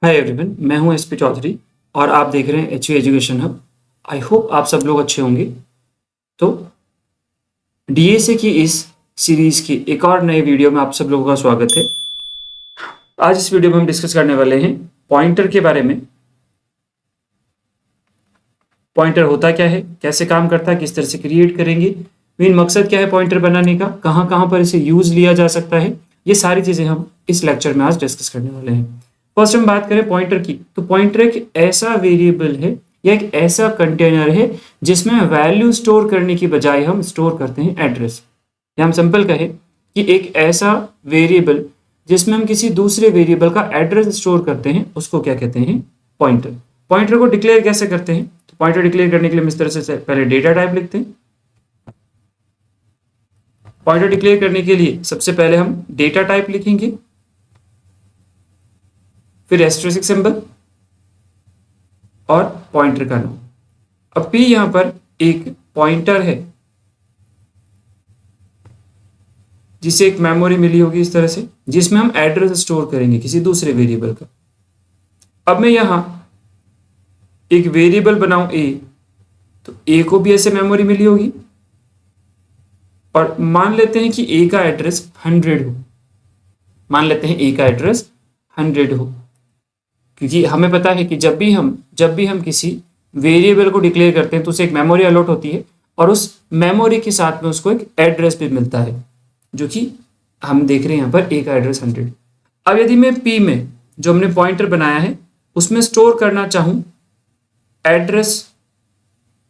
Hi everyone, मैं हूं SP Chaudhary और आप देख रहे हैं HV education hub. I hope आप सब लोग अच्छे होंगे। तो डीएसए की इस सीरीज की एक और नए वीडियो में आप सब लोगों का स्वागत है। आज इस वीडियो में हम डिस्कस करने वाले हैं पॉइंटर के बारे में। पॉइंटर होता क्या है, कैसे काम करता है, किस तरह से क्रिएट करेंगे, मेन मकसद क्या है पॉइंटर बनाने का, कहाँ कहाँ पर इसे यूज लिया जा सकता है, ये सारी चीजें हम इस लेक्चर में आज डिस्कस करने वाले हैं। फर्स्ट हम बात करें पॉइंटर की, तो पॉइंटर एक ऐसा वेरिएबल है या एक ऐसा कंटेनर है जिसमें वैल्यू स्टोर करने की बजाय हम स्टोर करते हैं एड्रेस। या हम सिंपल कहें कि एक ऐसा वेरिएबल जिसमें हम किसी दूसरे वेरिएबल का एड्रेस स्टोर करते हैं उसको क्या कहते हैं, पॉइंटर। पॉइंटर को डिक्लेयर कैसे करते हैं, तो पॉइंटर डिक्लेयर करने के लिए हम इस तरह से पहले डेटा टाइप लिखते हैं। पॉइंटर डिक्लेयर करने के लिए सबसे पहले हम डेटा टाइप लिखेंगे, फिर एस्टेरिस्क सिंबल और पॉइंटर का नाम। अब p यहां पर एक पॉइंटर है जिसे एक मेमोरी मिली होगी इस तरह से, जिसमें हम एड्रेस स्टोर करेंगे किसी दूसरे वेरिएबल का। अब मैं यहां एक वेरिएबल बनाऊं a, तो a को भी ऐसे मेमोरी मिली होगी और मान लेते हैं कि a का एड्रेस 100 हो। मान लेते हैं a का एड्रेस 100 हो, क्योंकि हमें पता है कि जब भी हम किसी वेरिएबल को डिक्लेयर करते हैं तो उसे एक मेमोरी अलॉट होती है और उस मेमोरी के साथ में उसको एक एड्रेस भी मिलता है, जो कि हम देख रहे हैं यहाँ पर a का एड्रेस 100। अब यदि मैं p में जो हमने पॉइंटर बनाया है उसमें स्टोर करना चाहूं एड्रेस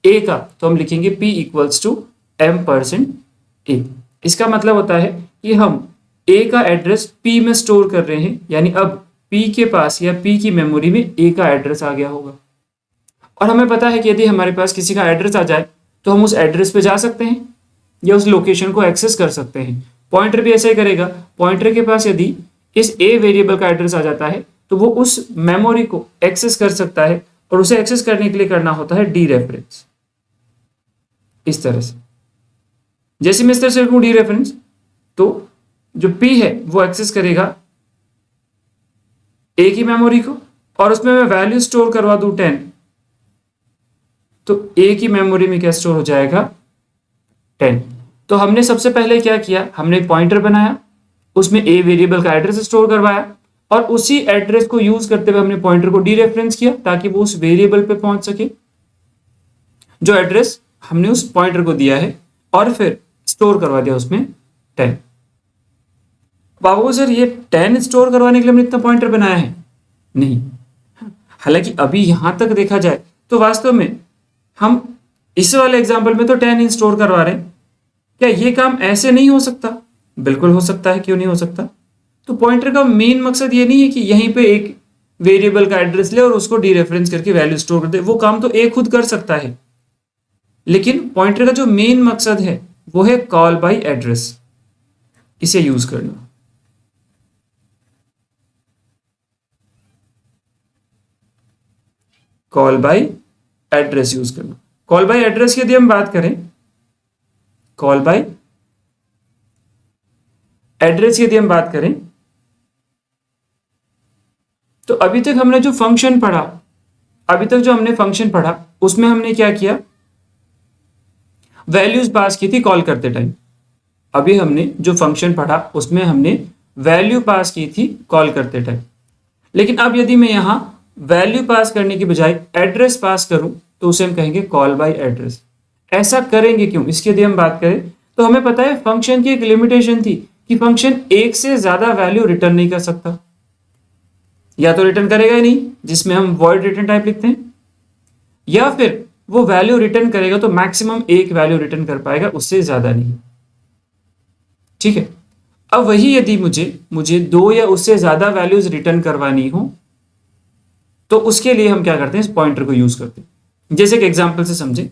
a का, तो हम लिखेंगे p इक्वल्स टू m%a। इसका मतलब होता है कि हम a का एड्रेस p में स्टोर कर रहे हैं, यानी अब p के पास या p की मेमोरी में a का एड्रेस आ गया होगा। और हमें पता है कि यदि हमारे पास किसी का एड्रेस आ जाए तो हम उस एड्रेस पे जा सकते हैं या उस लोकेशन को एक्सेस कर सकते हैं। पॉइंटर भी ऐसा ही करेगा। पॉइंटर के पास यदि इस a वेरिएबल का एड्रेस आ जाता है तो वो उस मेमोरी को एक्सेस कर सकता है और उसे एक्सेस करने के लिए करना होता है डी रेफरेंस। इस तरह से, जैसे मैं इस तरह से लिखूं डी रेफरेंस, तो जो p है वो एक्सेस करेगा a की मेमोरी को और उसमें मैं वैल्यू स्टोर करवा दूं 10, तो a की मेमोरी में क्या स्टोर हो जाएगा, 10। तो हमने सबसे पहले क्या किया, हमने एक पॉइंटर बनाया, उसमें a वेरिएबल का एड्रेस स्टोर करवाया और उसी एड्रेस को यूज करते हुए हमने पॉइंटर को डी रेफरेंस किया ताकि वो उस वेरिएबल पे पहुंच सके जो एड्रेस हमने उस पॉइंटर को दिया है, और फिर स्टोर करवा दिया उसमें 10। बाबू सर ये 10 स्टोर करवाने के लिए हमने इतना पॉइंटर बनाया है? नहीं। हालांकि अभी यहां तक देखा जाए तो वास्तव में हम इस वाले एग्जांपल में तो 10 ही स्टोर करवा रहे हैं। क्या ये काम ऐसे नहीं हो सकता? बिल्कुल हो सकता है, क्यों नहीं हो सकता। तो पॉइंटर का मेन मकसद ये नहीं है कि यहीं पे एक वेरिएबल का एड्रेस ले और उसको डी रेफरेंस करके वैल्यू स्टोर कर दे। वो काम तो एक खुद कर सकता है, लेकिन पॉइंटर का जो मेन मकसद है वो है कॉल बाय एड्रेस, इसे यूज करना। कॉल बाय एड्रेस यूज करना। कॉल बाय एड्रेस की यदि हम बात करें, कॉल बाय एड्रेस की यदि हम बात करें, तो अभी तक हमने जो फंक्शन पढ़ा, उसमें हमने क्या किया, वैल्यूज पास की थी कॉल करते टाइम। अभी हमने जो फंक्शन पढ़ा उसमें हमने वैल्यू पास की थी कॉल करते टाइम। लेकिन अब यदि मैं यहां वैल्यू पास करने की बजाय एड्रेस पास करूं तो उसे हम कहेंगे कॉल बाय एड्रेस। ऐसा करेंगे क्यों, इसकी यदि हम बात करें तो हमें पता है फंक्शन की एक लिमिटेशन थी कि फंक्शन एक से ज्यादा वैल्यू रिटर्न नहीं कर सकता। या तो रिटर्न करेगा ही नहीं, जिसमें हम वॉइड रिटर्न टाइप लिखते हैं, या फिर वो वैल्यू रिटर्न करेगा तो मैक्सिमम एक वैल्यू रिटर्न कर पाएगा, उससे ज्यादा नहीं। ठीक है। अब वही यदि मुझे 2 या उससे ज्यादा वैल्यूज रिटर्न करवानी हो तो उसके लिए हम क्या करते हैं, इस पॉइंटर को यूज करते हैं। जैसे कि एग्जांपल से समझे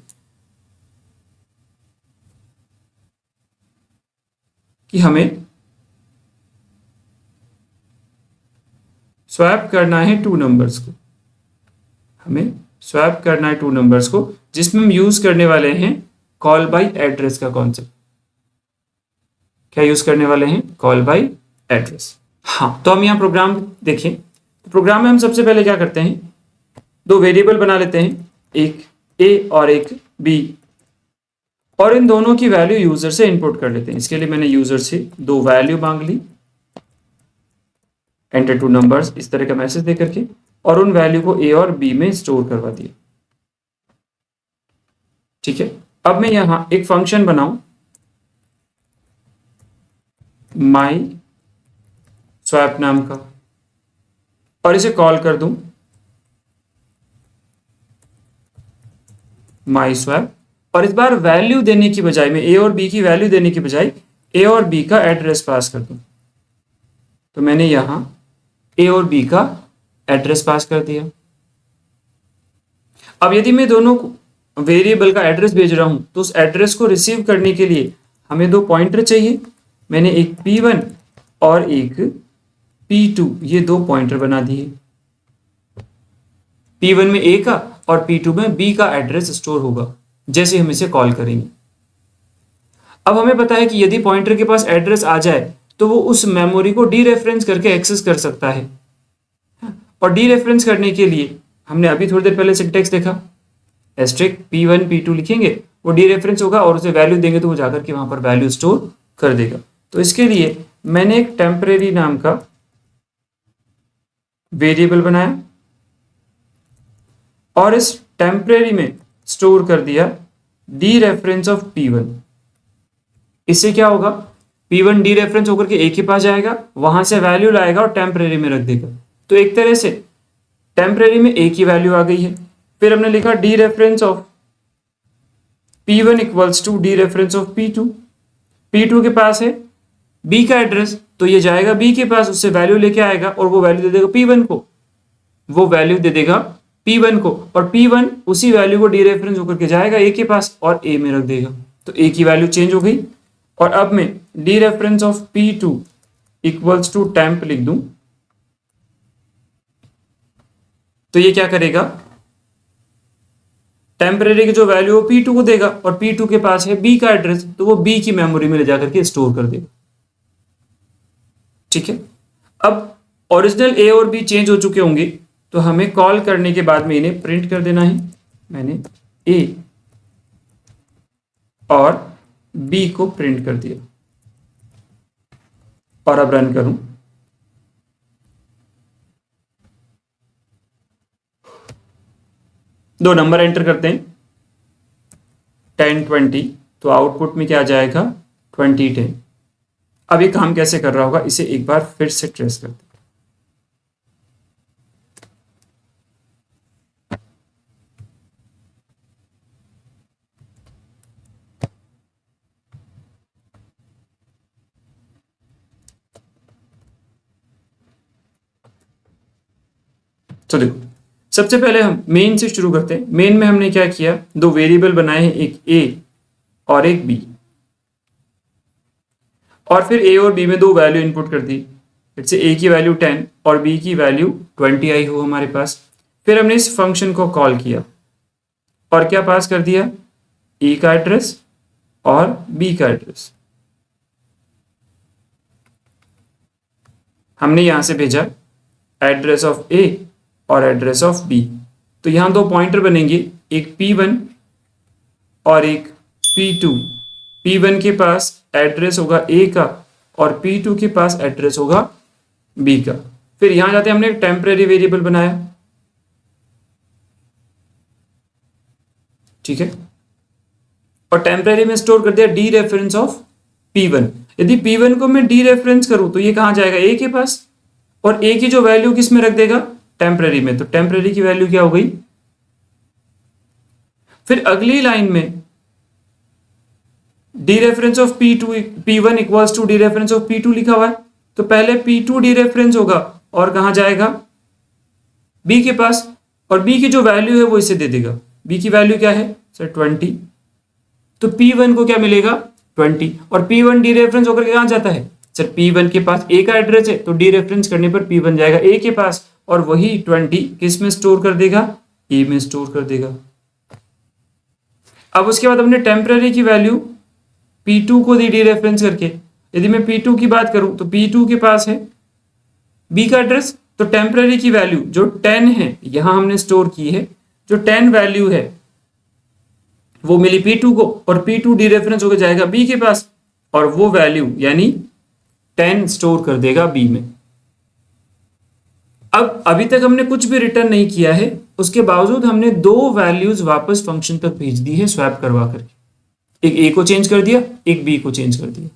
कि हमें स्वैप करना है 2 नंबर्स को, जिसमें हम यूज करने वाले हैं कॉल बाय एड्रेस का कॉन्सेप्ट। क्या यूज करने वाले हैं, कॉल बाय एड्रेस। हाँ, तो हम यहां प्रोग्राम देखें तो प्रोग्राम में हम सबसे पहले क्या करते हैं, दो वेरिएबल बना लेते हैं, एक ए और एक बी, और इन दोनों की वैल्यू यूजर से इनपुट कर लेते हैं। इसके लिए मैंने यूजर से दो वैल्यू मांग ली, एंटर टू नंबर्स इस तरह का मैसेज दे करके, और उन वैल्यू को ए और बी में स्टोर करवा दिया। ठीक है, अब मैं यहां एक फंक्शन बनाऊं माई स्वैप नाम का, और इसे कॉल कर दूं माई स्वैप, और इस बार वैल्यू देने की बजाय, मैं ए और बी की वैल्यू देने की बजाय ए और बी का एड्रेस पास कर दूं। तो मैंने यहां ए और बी का एड्रेस पास कर दिया। अब यदि मैं दोनों वेरिएबल का एड्रेस भेज रहा हूं तो उस एड्रेस को रिसीव करने के लिए हमें दो पॉइंटर चाहिए। मैंने एक P1 और एक P2 ये दो पॉइंटर बना दिए। P1 में A का और P2 में B का एड्रेस स्टोर होगा जैसे हम इसे कॉल करेंगे। अब हमें पता है कि यदि पॉइंटर के पास एड्रेस आ जाए तो वो उस मेमोरी को डीरेफरेंस करके एक्सेस कर सकता है, और डीरेफरेंस करने के लिए हमने अभी थोड़ी देर पहले सिंटेक्स देखा, एस्ट्रिक P1 P2 लिखेंगे, वो डीरेफरेंस होगा और उसे वैल्यू देंगे तो वो जाकर के वहां पर वैल्यू स्टोर कर देगा। तो इसके लिए मैंने एक टेम्परेरी नाम का वेरिएबल बनाया और इस टेम्परेरी में स्टोर कर दिया डीरेफरेंस ऑफ P1। इससे क्या होगा, P1 डीरेफरेंस होकर के A के पास जाएगा, वहां से वैल्यू लाएगा और टेम्परेरी में रख देगा। तो एक तरह से टेम्परेरी में A की वैल्यू आ गई है। फिर हमने लिखा dereference of P1 equals to dereference of P2। P2 के पास है B का एड्रेस, तो ये जाएगा B के पास, उससे वैल्यू लेके आएगा और वो वैल्यू दे देगा P1 को, वो वैल्यू दे देगा P1 को, और P1 उसी वैल्यू को डीरेफरेंस होकर के जाएगा A के पास और A में रख देगा। तो A की वैल्यू चेंज हो गई। और अब मैं dereference of P2 equals to temp लिख दूं तो ये क्या करेगा, टेम्परेरी की जो वैल्यू है P2 को देगा, और P2 के पास है B का एड्रेस, तो वो B की मेमोरी में ले जाकर के स्टोर कर देगा। ठीक है, अब ओरिजिनल A और B चेंज हो चुके होंगे, तो हमें कॉल करने के बाद में इन्हें प्रिंट कर देना है। मैंने A और B को प्रिंट कर दिया, और अब रन करूं दो नंबर एंटर करते हैं 10 20, तो आउटपुट में क्या आ जाएगा 20 10। अब ये काम कैसे कर रहा होगा इसे एक बार फिर से ट्रेस करते हैं। तो देखो, सबसे पहले हम मेन से शुरू करते हैं। मेन में हमने क्या किया, दो वेरिएबल बनाए हैं, एक A और एक B, और फिर A और B में दो वैल्यू इनपुट कर दी। जैसे A की वैल्यू 10 और B की वैल्यू 20 आई हो हमारे पास। फिर हमने इस फंक्शन को कॉल किया और क्या पास कर दिया, A का एड्रेस और B का एड्रेस। हमने यहां से भेजा एड्रेस ऑफ A और एड्रेस ऑफ B। तो यहां दो पॉइंटर बनेंगे, एक P1 और एक P2। P1 के पास एड्रेस होगा A का और P2 के पास एड्रेस होगा B का। फिर यहां जाते हमने एक टेम्परेरी वेरिएबल बनाया, ठीक है, और टेम्परेरी में स्टोर कर दिया डी रेफरेंस ऑफ P1। यदि P1 को मैं डी रेफरेंस करूं तो ये कहां जाएगा, A के पास, और A की जो वैल्यू किस में रख देगा, टेम्परेरी में। तो टेम्परेरी की वैल्यू क्या हो गई। फिर अगली लाइन में dereference of P1 equals to dereference of P2 लिखा हुआ है, तो पहले P2 डी रेफरेंस होगा और कहां जाएगा, B के पास, और B की जो वैल्यू है वो इसे दे देगा। B की वैल्यू क्या है सर 20, तो P1 को क्या मिलेगा 20, और P1 डी रेफरेंस होकर के कहां जाता है सर, P1 के पास A का एड्रेस है, तो डी रेफरेंस करने पर P1 जाएगा A के पास, और वही 20 किस में स्टोर कर देगा, A में स्टोर कर देगा। अब उसके बाद हमने टेम्परेरी की वैल्यू P2 को दी डी रेफरेंस करके। यदि मैं P2 की बात करूं तो P2 के पास है B का एड्रेस तो टेम्पररी की वैल्यू जो 10 है यहां हमने स्टोर की है, जो 10 वैल्यू है वो मिली P2 को, और P2 डीरेफरेंस होकर जाएगा B के पास, और वो वैल्यू यानी 10 स्टोर कर देगा B में। अब अभी तक हमने कुछ भी रिटर्न नहीं किया है, उसके बावजूद हमने दो वैल्यूज वापस फंक्शन तक भेज दी है स्वैप करवा करके, एक A को चेंज कर दिया, एक B को चेंज कर दिया।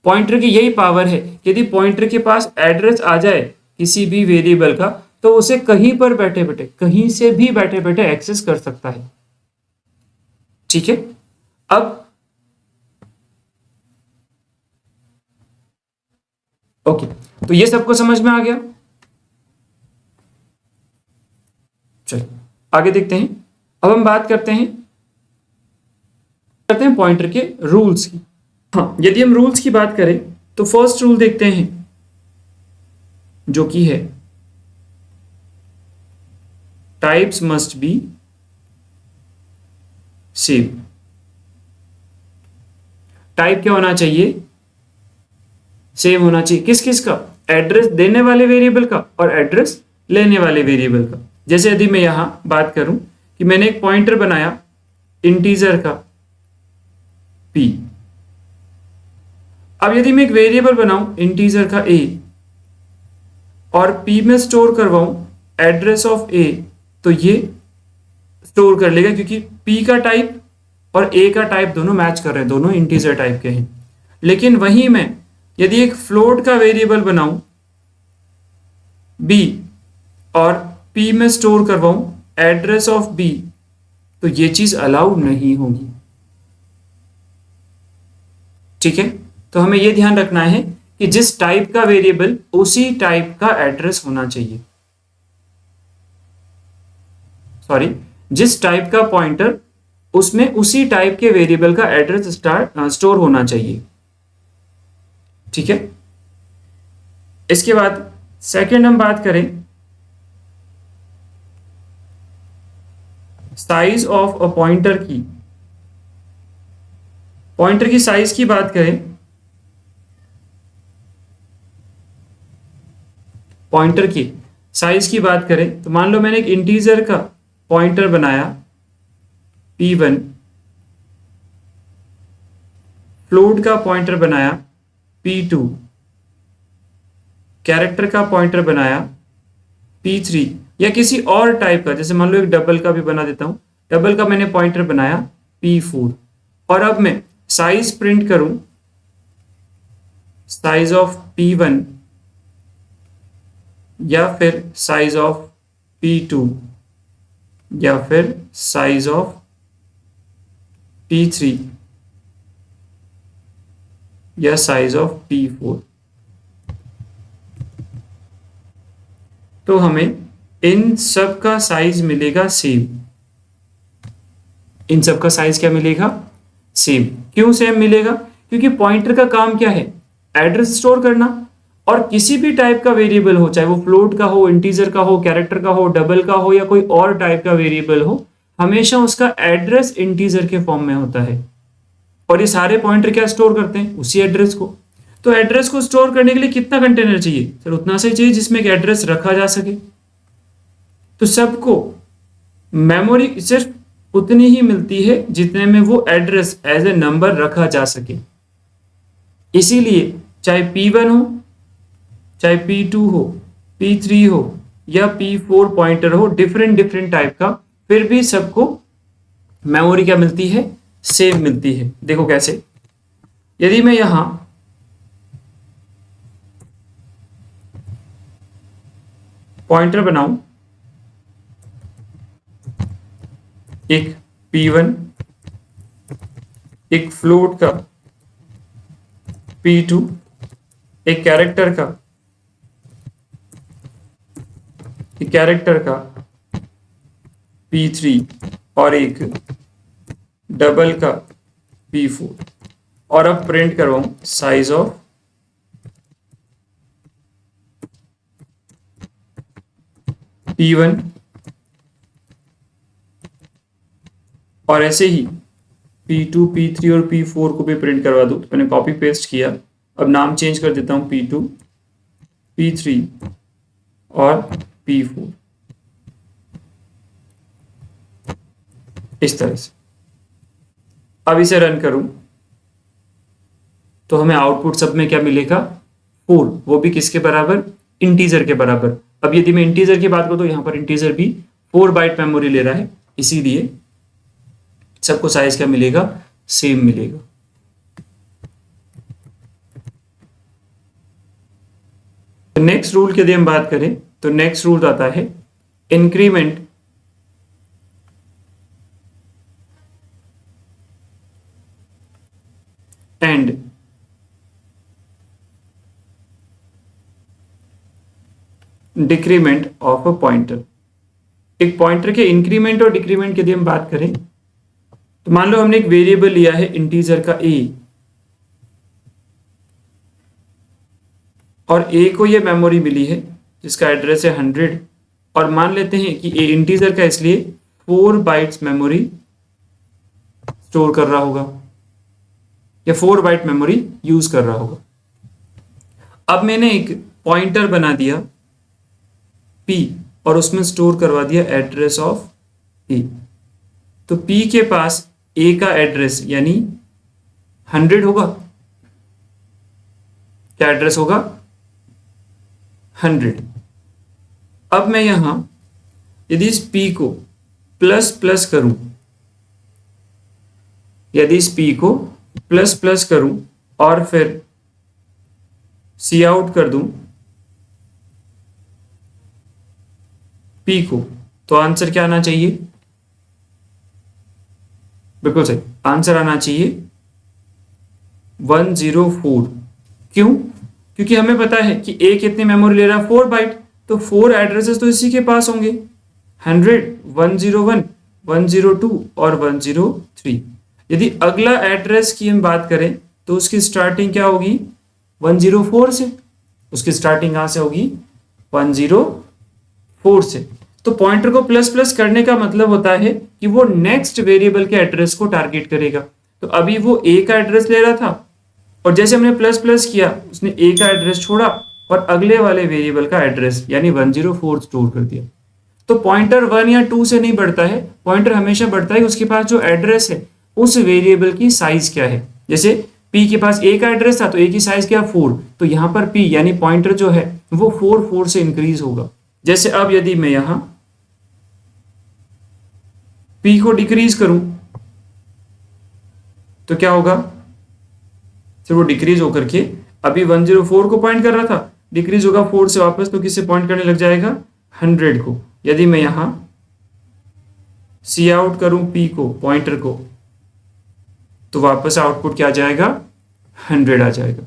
पॉइंटर की यही पावर है कि यदि पॉइंटर के पास एड्रेस आ जाए किसी भी वेरिएबल का, तो उसे कहीं पर बैठे बैठे, कहीं से भी बैठे बैठे एक्सेस कर सकता है। ठीक है, अब ओके, तो ये सबको समझ में आ गया। चलिए आगे देखते हैं। अब हम बात करते हैं पॉइंटर के रूल्स की। हाँ, यदि हम रूल्स की बात करें तो फर्स्ट रूल देखते हैं जो कि है types must be same. Type क्या होना चाहिए? सेम होना चाहिए। किस किस का? एड्रेस देने वाले वेरिएबल का और एड्रेस लेने वाले वेरिएबल का। जैसे यदि मैं यहां बात करूं कि मैंने एक पॉइंटर बनाया इंटीजर का p, अब यदि मैं एक वेरिएबल बनाऊं इंटीजर का a और p में स्टोर करवाऊं एड्रेस ऑफ a, तो ये स्टोर कर लेगा क्योंकि p का टाइप और a का टाइप दोनों मैच कर रहे हैं, दोनों इंटीजर टाइप के हैं। लेकिन वहीं मैं यदि एक फ्लोट का वेरिएबल बनाऊं b और p में स्टोर करवाऊं एड्रेस ऑफ b, तो ये चीज अलाउ नहीं होगी। ठीक है, तो हमें यह ध्यान रखना है कि जिस टाइप का वेरिएबल उसी टाइप का एड्रेस होना चाहिए, सॉरी, जिस टाइप का पॉइंटर उसमें उसी टाइप के वेरिएबल का एड्रेस स्टोर होना चाहिए। ठीक है, इसके बाद सेकंड हम बात करें साइज ऑफ अ पॉइंटर की। पॉइंटर की साइज की बात करें, पॉइंटर की साइज की बात करें तो मान लो मैंने एक इंटीजर का पॉइंटर बनाया p1, फ्लोट का पॉइंटर बनाया p2, कैरेक्टर का पॉइंटर बनाया p3, या किसी और टाइप का, जैसे मान लो एक डबल का भी बना देता हूं, डबल का मैंने पॉइंटर बनाया p4, और अब मैं साइज प्रिंट करूं साइज ऑफ p1 या फिर साइज ऑफ p2 या फिर साइज ऑफ p3 या साइज ऑफ p4, तो हमें इन सब का साइज मिलेगा सेम। इन सब का साइज क्या मिलेगा? सेम। क्यों सेम मिलेगा? क्योंकि पॉइंटर का काम क्या है? एड्रेस स्टोर करना, और किसी भी टाइप का वेरिएबल हो, चाहे वो फ्लोट का हो, इंटीजर का हो, कैरेक्टर का हो, डबल का हो, या कोई और टाइप का वेरिएबल हो, हमेशा उसका एड्रेस इंटीजर के फॉर्म में होता है। और ये सारे पॉइंटर क्या स्टोर करते हैं? उसी एड्रेस को। तो एड्रेस को स्टोर करने के लिए कितना कंटेनर चाहिए? सर उतना सा चाहिए जिसमें एक एड्रेस रखा जा सके। तो सबको मेमोरी सिर्फ उतनी ही मिलती है जितने में वो एड्रेस एज ए नंबर रखा जा सके। इसीलिए चाहे p1 हो, चाहे p2 हो, p3 हो या p4 पॉइंटर हो, डिफरेंट डिफरेंट टाइप का, फिर भी सबको मेमोरी क्या मिलती है? सेम मिलती है। देखो कैसे, यदि मैं यहां पॉइंटर बनाऊं एक p1, एक फ्लोट का p2, एक कैरेक्टर का p3 और एक डबल का p4, और अब प्रिंट करवाऊं साइज ऑफ p1, और ऐसे ही p2, p3 और p4 को भी प्रिंट करवा दूं। तो मैंने कॉपी पेस्ट किया, अब नाम चेंज कर देता हूं p2, p3 और P4 इस तरह से। अब इसे रन करूं तो हमें आउटपुट सब में क्या मिलेगा, 4, वो भी किसके बराबर, इंटीजर के बराबर। अब यदि मैं इंटीजर की बात करूं तो यहां पर इंटीजर भी 4 बाइट मेमोरी ले रहा है, इसीलिए सबको साइज क्या मिलेगा, सेम मिलेगा। तो नेक्स्ट रूल की यदि हम बात करें तो नेक्स्ट रूल आता है increment and decrement of a pointer. एक पॉइंटर के इंक्रीमेंट और डिक्रीमेंट की यदि हम बात करें तो मान लो हमने एक वेरिएबल लिया है इंटीजर का a, और a को ये मेमोरी मिली है जिसका एड्रेस है 100, और मान लेते हैं कि a इंटीजर का इसलिए 4 बाइट्स मेमोरी स्टोर कर रहा होगा या 4 बाइट मेमोरी यूज कर रहा होगा। अब मैंने एक पॉइंटर बना दिया p और उसमें स्टोर करवा दिया एड्रेस ऑफ a। तो p के पास a का एड्रेस यानी 100 होगा। क्या एड्रेस होगा, 100। अब मैं यहां यदि इस p को प्लस प्लस करूं, यदि इस p को प्लस प्लस करूं और फिर सी आउट कर दूं p को, तो आंसर क्या आना चाहिए, बिल्कुल सही आंसर आना चाहिए 104। क्यों, क्योंकि हमें पता है कि a कितनी मेमोरी ले रहा है, 4 बाइट, तो 4 एड्रेसेस तो इसी के पास होंगे, 100, 101, 102 और 103। यदि अगला एड्रेस की हम बात करें तो उसकी स्टार्टिंग क्या होगी, 104 से। उसकी स्टार्टिंग कहां से होगी, 104 से। तो पॉइंटर को प्लस प्लस करने का मतलब होता है कि वो नेक्स्ट वेरिएबल के एड्रेस को टारगेट करेगा। तो अभी वो a का एड्रेस ले रहा था और जैसे हमने प्लस प्लस किया उसने a का एड्रेस छोड़ा और अगले वाले वेरिएबल का एड्रेस यानी 104 स्टोर कर दिया। तो पॉइंटर 1 या 2 से नहीं बढ़ता है, पॉइंटर हमेशा बढ़ता है उसके पास जो एड्रेस है उस वेरिएबल की साइज क्या है। जैसे p के पास a का एड्रेस था तो a की साइज क्या, 4, तो यहां पर p यानी पॉइंटर जो है वो 4 से इंक्रीज होगा। जैसे अब यदि मैं यहां p को डिक्रीज करूं तो क्या होगा, सिर्फ वो डिक्रीज होकर के अभी 104 को पॉइंट कर रहा था, डिक्रीज होगा 4 से वापस, तो किससे पॉइंट करने लग जाएगा, 100 को। यदि मैं यहां सी आउट करूं p को, पॉइंटर को, तो वापस आउटपुट क्या आ जाएगा, 100 आ जाएगा।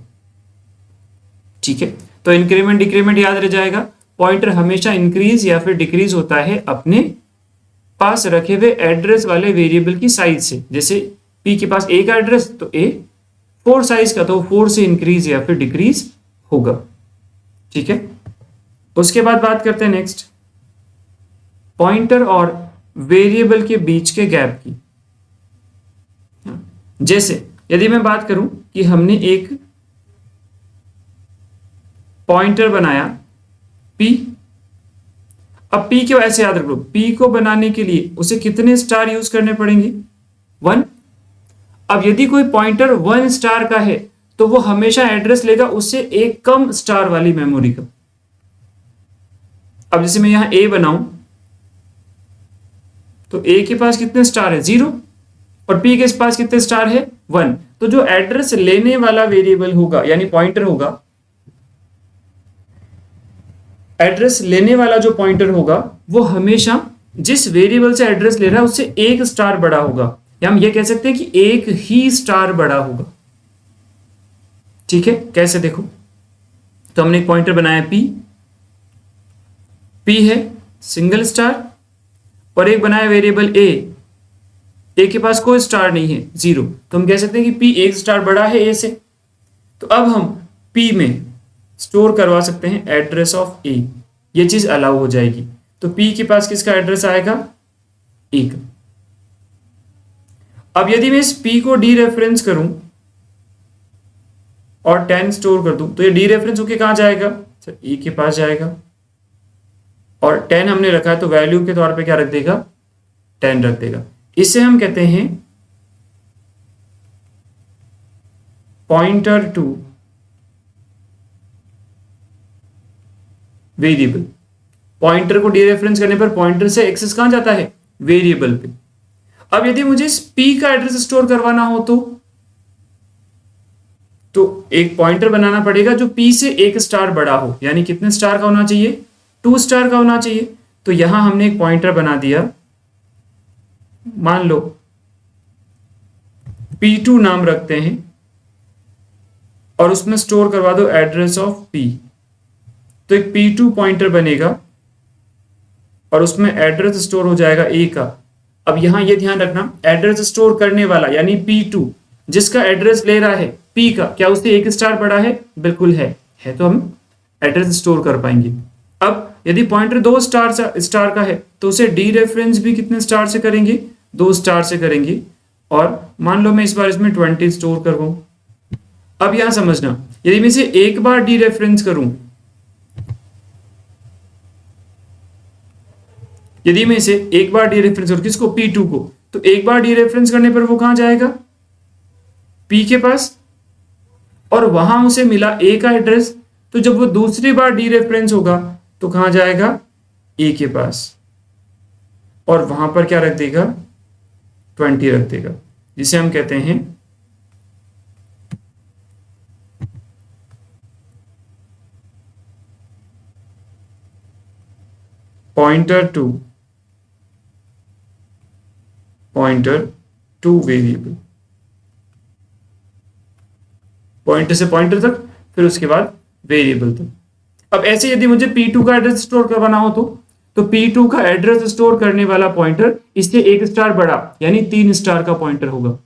ठीक है, तो इंक्रीमेंट डिक्रीमेंट याद रह जाएगा। पॉइंटर हमेशा इंक्रीज या फिर डिक्रीज होता है अपने पास रखे हुए एड्रेस वाले वेरिएबल की साइज से। जैसे p के पास a का एड्रेस तो a 4 साइज का, तो 4 से इंक्रीज या फिर डिक्रीज होगा। ठीक है, उसके बाद बात करते हैं नेक्स्ट पॉइंटर और वेरिएबल के बीच के गैप की। जैसे यदि मैं बात करूं कि हमने एक पॉइंटर बनाया p, अब p क्यों ऐसे याद रखो, p को बनाने के लिए उसे कितने स्टार यूज करने पड़ेंगे, 1। अब यदि कोई पॉइंटर 1 स्टार का है तो वो हमेशा एड्रेस लेगा उससे एक कम स्टार वाली मेमोरी का। अब जैसे मैं यहां a बनाऊं तो a के पास कितने स्टार है, 0, और p के पास कितने स्टार है, 1। तो जो एड्रेस लेने वाला वेरिएबल होगा यानी पॉइंटर होगा, एड्रेस लेने वाला जो पॉइंटर होगा वो हमेशा जिस वेरिएबल से एड्रेस ले रहा है उससे एक स्टार बड़ा होगा, या हम ये कह सकते हैं कि एक ही स्टार बड़ा होगा। ठीक है, कैसे देखो, तो हमने एक पॉइंटर बनाया p है सिंगल स्टार, और एक बनाया वेरिएबल a के पास कोई स्टार नहीं है, 0, तो हम कह सकते हैं कि p एक स्टार बड़ा है a से। तो अब हम p में स्टोर करवा सकते हैं एड्रेस ऑफ a, ये चीज अलाउ हो जाएगी। तो p के पास किसका एड्रेस आएगा, a का। अब यदि मैं इस p को डी रेफरेंस करूं और 10 स्टोर कर दूं तो ये डी रेफरेंस होके कहां जाएगा, सर a के पास जाएगा। और 10 हमने रखा है तो वैल्यू के तौर पे क्या रख देगा, 10 रख देगा। इसे हम कहते हैं पॉइंटर टू वेरिएबल। पॉइंटर को डीरेफरेंस करने पर पॉइंटर से एक्सेस कहां जाता है, वेरिएबल पे। अब यदि मुझे इस p का एड्रेस स्टोर करवाना हो तो एक पॉइंटर बनाना पड़ेगा जो p से 1 स्टार बड़ा हो, यानी कितने स्टार का होना चाहिए, 2 स्टार का होना चाहिए। तो यहां हमने एक पॉइंटर बना दिया, मान लो p2 नाम रखते हैं और उसमें स्टोर करवा दो एड्रेस ऑफ p। तो एक p2 पॉइंटर बनेगा और उसमें एड्रेस स्टोर हो जाएगा a का। अब यहां ये ध्यान रखना, एड्रेस स्टोर करने वाला यानी p2 जिसका एड्रेस ले रहा है p का, क्या उससे 1 स्टार बड़ा है, बिल्कुल है तो हम एड्रेस स्टोर कर पाएंगे। अब यदि पॉइंटर 2 स्टार का है तो उसे डी रेफरेंस भी कितने स्टार से करेंगे, 2 स्टार से करेंगे। और मान लो मैं इस बार इसमें 20 स्टोर कर पाऊं। अब यहां समझना, यदि मैं इसे एक बार डी रेफरेंस करूं, यदि मैं इसे एक बार डी रेफरेंस करूं किसको, p2 को, तो एक बार डी रेफरेंस करने पर वो कहां जाएगा, p के पास, और वहां उसे मिला a का एड्रेस। तो जब वो दूसरी बार डी रेफरेंस होगा तो कहां जाएगा, a के पास, और वहां पर क्या रख देगा, 20 रख देगा, जिसे हम कहते हैं पॉइंटर टू वेरिएबल। पॉइंटर से पॉइंटर तक, फिर उसके बाद वेरिएबल तक। अब ऐसे यदि मुझे p2 का एड्रेस स्टोर करवाना हो तो p2 का एड्रेस स्टोर करने वाला पॉइंटर इससे 1 स्टार बड़ा यानी 3 स्टार का पॉइंटर होगा।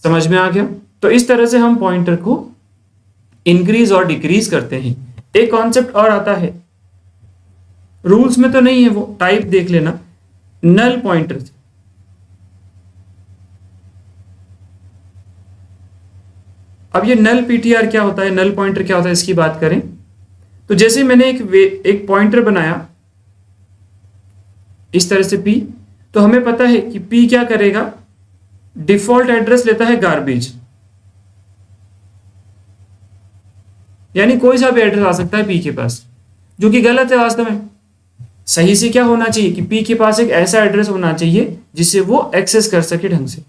समझ में आ गया। तो इस तरह से हम पॉइंटर को इंक्रीज और डिक्रीज करते हैं। एक कॉन्सेप्ट और आता है, रूल्स में तो नहीं है, वो टाइप देख लेना, नल पॉइंटर। अब ये नल पीटीआर क्या होता है, नल पॉइंटर क्या होता है, इसकी बात करें तो जैसे मैंने एक पॉइंटर बनाया इस तरह से p, तो हमें पता है कि p क्या करेगा, डिफॉल्ट एड्रेस लेता है गार्बेज, यानी कोई सा भी एड्रेस आ सकता है p के पास, जो कि गलत है वास्तव में। सही से क्या होना चाहिए कि p के पास एक ऐसा एड्रेस होना चाहिए जिसे वो एक्सेस कर सके ढंग से,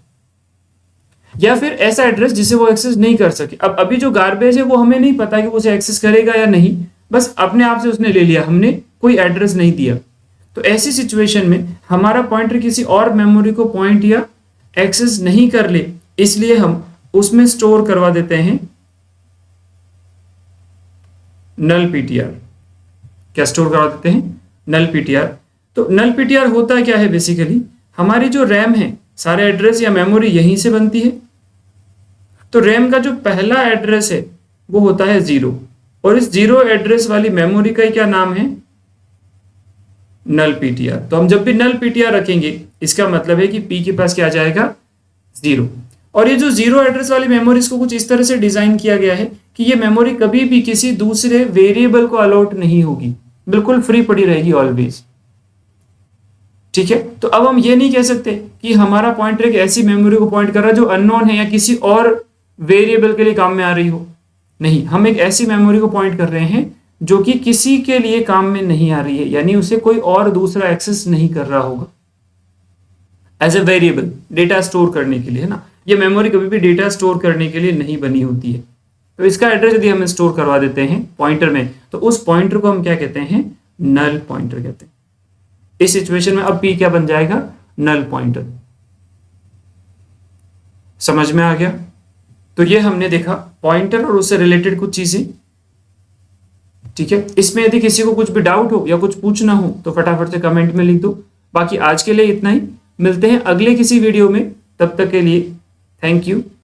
या फिर ऐसा एड्रेस जिसे वो एक्सेस नहीं कर सके। अब अभी जो गार्बेज है वो हमें नहीं पता कि वो उसे एक्सेस करेगा या नहीं, बस अपने आप से उसने ले लिया, हमने कोई एड्रेस नहीं दिया। तो ऐसी सिचुएशन में हमारा पॉइंटर किसी और मेमोरी को पॉइंट या एक्सेस नहीं कर ले, इसलिए हम उसमें स्टोर करवा देते हैं नल पीटीआर। क्या स्टोर करवा देते हैं, नल पीटीआर। तो नल पीटीआर होता क्या है, बेसिकली हमारी जो रैम है, सारे एड्रेस या मेमोरी यहीं से बनती है। तो रैम का जो पहला एड्रेस है वो होता है 0, और इस 0 एड्रेस वाली मेमोरी का क्या नाम है, नल पीटीआर। तो हम जब भी नल पीटीआर रखेंगे इसका मतलब है कि p के पास क्या आ जाएगा, 0। और ये जो 0 एड्रेस वाली मेमोरीज को कुछ इस तरह से डिजाइन किया गया है कि ये मेमोरी कभी भी किसी दूसरे वेरिएबल को अलॉट नहीं होगी, बिल्कुल फ्री पड़ी रहेगी ऑलवेज। ठीक है, तो अब हम ये नहीं कह सकते कि हमारा पॉइंटर एक ऐसी मेमोरी को पॉइंट कर रहा है जो अननोन है या किसी और वेरिएबल के लिए काम में आ रही हो। नहीं, हम एक ऐसी मेमोरी को पॉइंट कर रहे हैं जो कि किसी के लिए काम में नहीं आ रही है, यानी उसे कोई और दूसरा एक्सेस नहीं कर रहा होगा as a variable, data store करने के लिए, है ना। ये मेमोरी कभी भी डेटा स्टोर करने के लिए नहीं बनी होती है। तो इसका एड्रेस यदि हम स्टोर करवा देते हैं पॉइंटर में, तो उस पॉइंटर को हम क्या कहते हैं, नल पॉइंटर कहते हैं। इस सिचुएशन में अब p क्या बन जाएगा, नल पॉइंटर। समझ में आ गया। तो ये हमने देखा पॉइंटर और उससे रिलेटेड कुछ चीजें। ठीक है, इसमें यदि किसी को कुछ भी डाउट हो या कुछ पूछना हो तो फटाफट से कमेंट में लिख दो। बाकी आज के लिए इतना ही, मिलते हैं अगले किसी वीडियो में, तब तक के लिए थैंक यू।